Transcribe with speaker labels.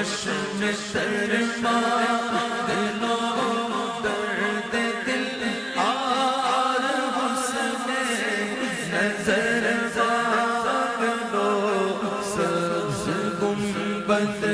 Speaker 1: चश्म शर्मा दिलो दर्द दिल आर हुस्न नजर जाग लो सब्ज़ गुंबद